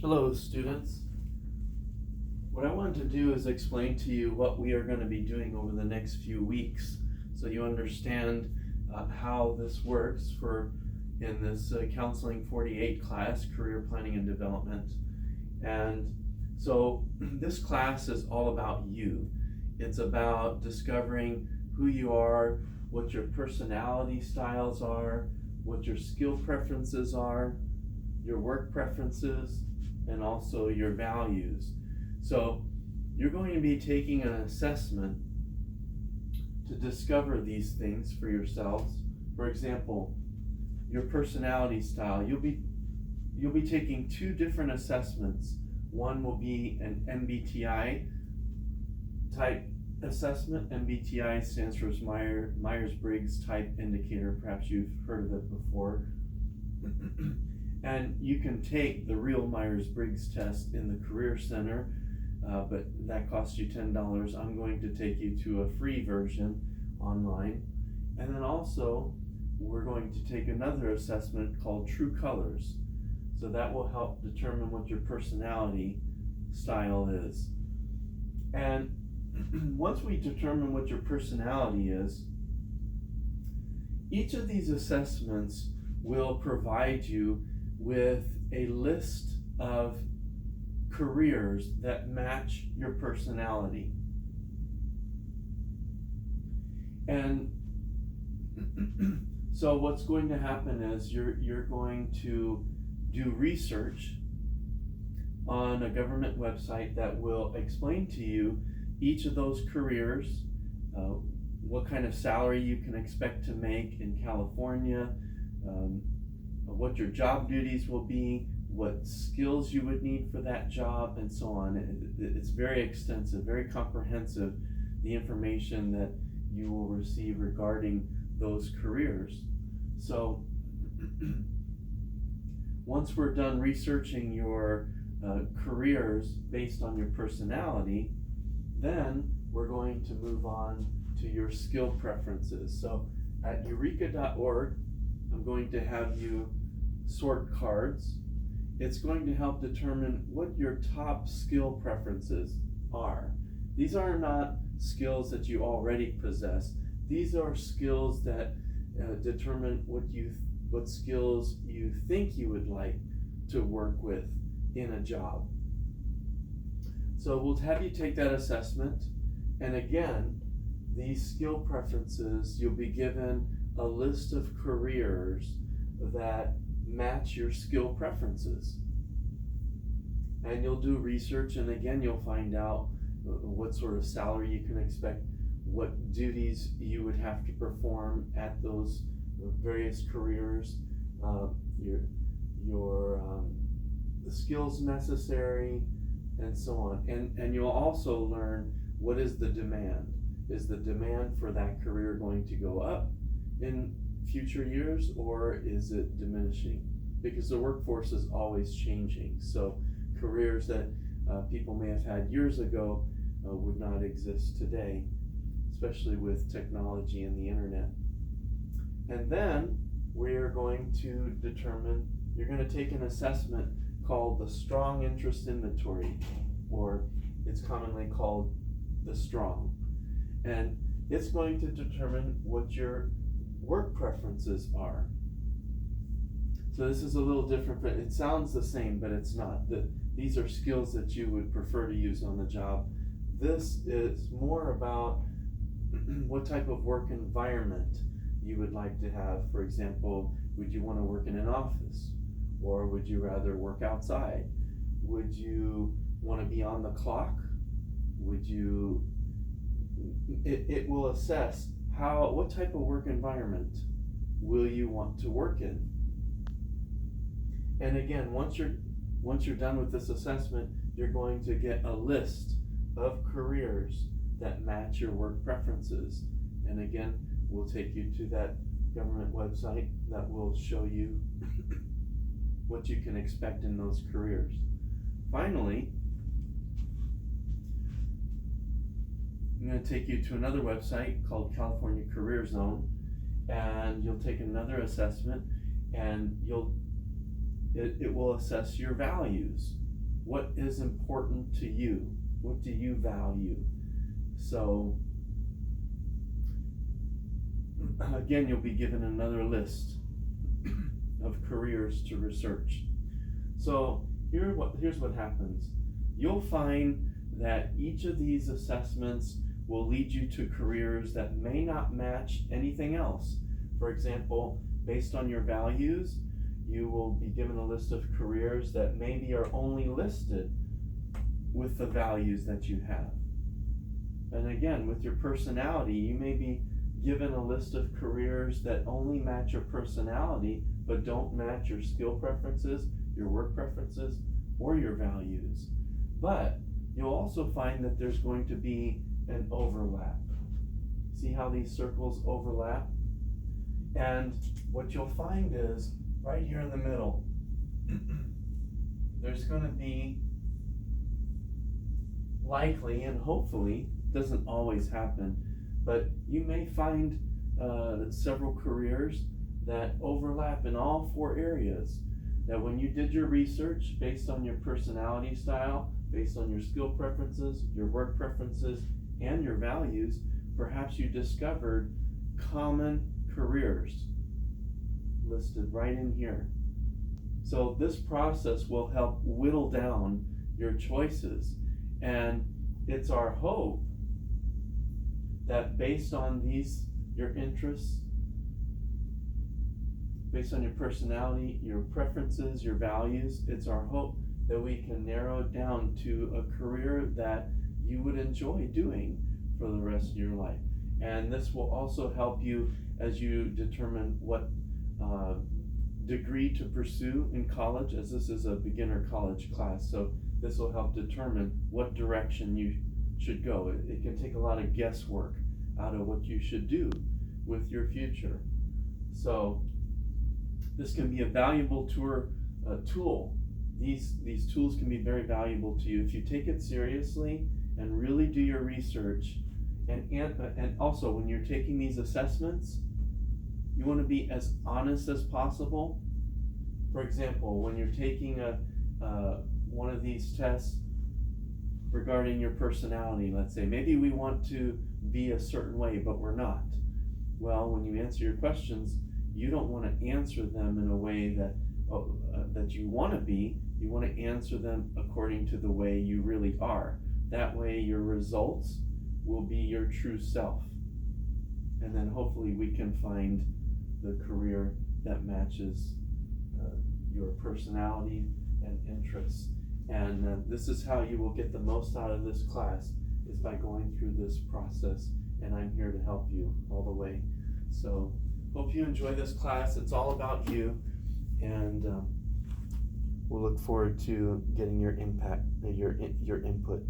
Hello, students. What I wanted to do is explain to you what we are going to be doing over the next few weeks so you understand how this works in this Counseling 48 class, Career Planning and Development. And so this class is all about you. It's about discovering who you are, what your personality styles are, what your skill preferences are, your work preferences, and also your values. So you're going to be taking an assessment to discover these things for yourselves. For example, your personality style. You'll be taking two different assessments. One will be an MBTI type assessment. MBTI stands for Myers-Briggs Type Indicator. Perhaps you've heard of it before. And you can take the real Myers-Briggs test in the Career Center, but that costs you $10. I'm going to take you to a free version online. And then also, we're going to take another assessment called True Colors. So that will help determine what your personality style is. And once we determine what your personality is, each of these assessments will provide you with a list of careers that match your personality. And so what's going to happen is you're going to do research on a government website that will explain to you each of those careers, what kind of salary you can expect to make in California, what your job duties will be, what skills you would need for that job, and so on. It's very extensive, very comprehensive, the information that you will receive regarding those careers. So once we're done researching your careers based on your personality, then we're going to move on to your skill preferences. So at eureka.org, I'm going to have you sort cards. It's going to help determine what your top skill preferences are. These are not skills that you already possess. These are skills that determine what skills you think you would like to work with in a job. So we'll have you take that assessment, and again, these skill preferences, you'll be given a list of careers that match your skill preferences. And you'll do research, and again, you'll find out what sort of salary you can expect, what duties you would have to perform at those various careers, the skills necessary, and so on. And you'll also learn what is the demand. Is the demand for that career going to go up in future years, or is it diminishing? Because the workforce is always changing. So careers that people may have had years ago would not exist today, especially with technology and the internet. And then we're going to determine, you're going to take an assessment called the Strong Interest Inventory, or it's commonly called the Strong. And it's going to determine what your work preferences are. So this is a little different, but it sounds the same, but it's not. These are skills that you would prefer to use on the job. This is more about what type of work environment you would like to have. For example, would you want to work in an office, or would you rather work outside? Would you want to be on the clock? It will assess what type of work environment will you want to work in. And again, once you're done with this assessment, you're going to get a list of careers that match your work preferences. And again, we'll take you to that government website that will show you what you can expect in those careers. Finally, I'm going to take you to another website called California Career Zone, and you'll take another assessment, and it will assess your values. what is important to you? What do you value? So, again, you'll be given another list of careers to research. So here's what happens. You'll find that each of these assessments will lead you to careers that may not match anything else. For example, based on your values, you will be given a list of careers that maybe are only listed with the values that you have. And again, with your personality, you may be given a list of careers that only match your personality but don't match your skill preferences, your work preferences, or your values. But you'll also find that there's going to be an overlap. See how these circles overlap? And what you'll find is right here in the middle, there's going to be likely, and hopefully, doesn't always happen, but you may find several careers that overlap in all four areas. That when you did your research based on your personality style, based on your skill preferences, your work preferences, and your values, perhaps you discovered common careers listed right in here. So this process will help whittle down your choices, and it's our hope that based on your interests, based on your personality, your preferences, your values, it's our hope that we can narrow it down to a career that you would enjoy doing for the rest of your life. And this will also help you as you determine what degree to pursue in college, as this is a beginner college class. So this will help determine what direction you should go. It can take a lot of guesswork out of what you should do with your future. So this can be a valuable tool. These tools can be very valuable to you if you take it seriously and really do your research. And also, when you're taking these assessments, you want to be as honest as possible. For example, when you're taking one of these tests regarding your personality, let's say, maybe we want to be a certain way, but we're not. Well, when you answer your questions, you don't want to answer them in a way that you want to be. You want to answer them according to the way you really are. That way your results will be your true self. And then hopefully we can find the career that matches your personality and interests. And this is how you will get the most out of this class, is by going through this process. And I'm here to help you all the way. So hope you enjoy this class. It's all about you, and we'll look forward to getting your input.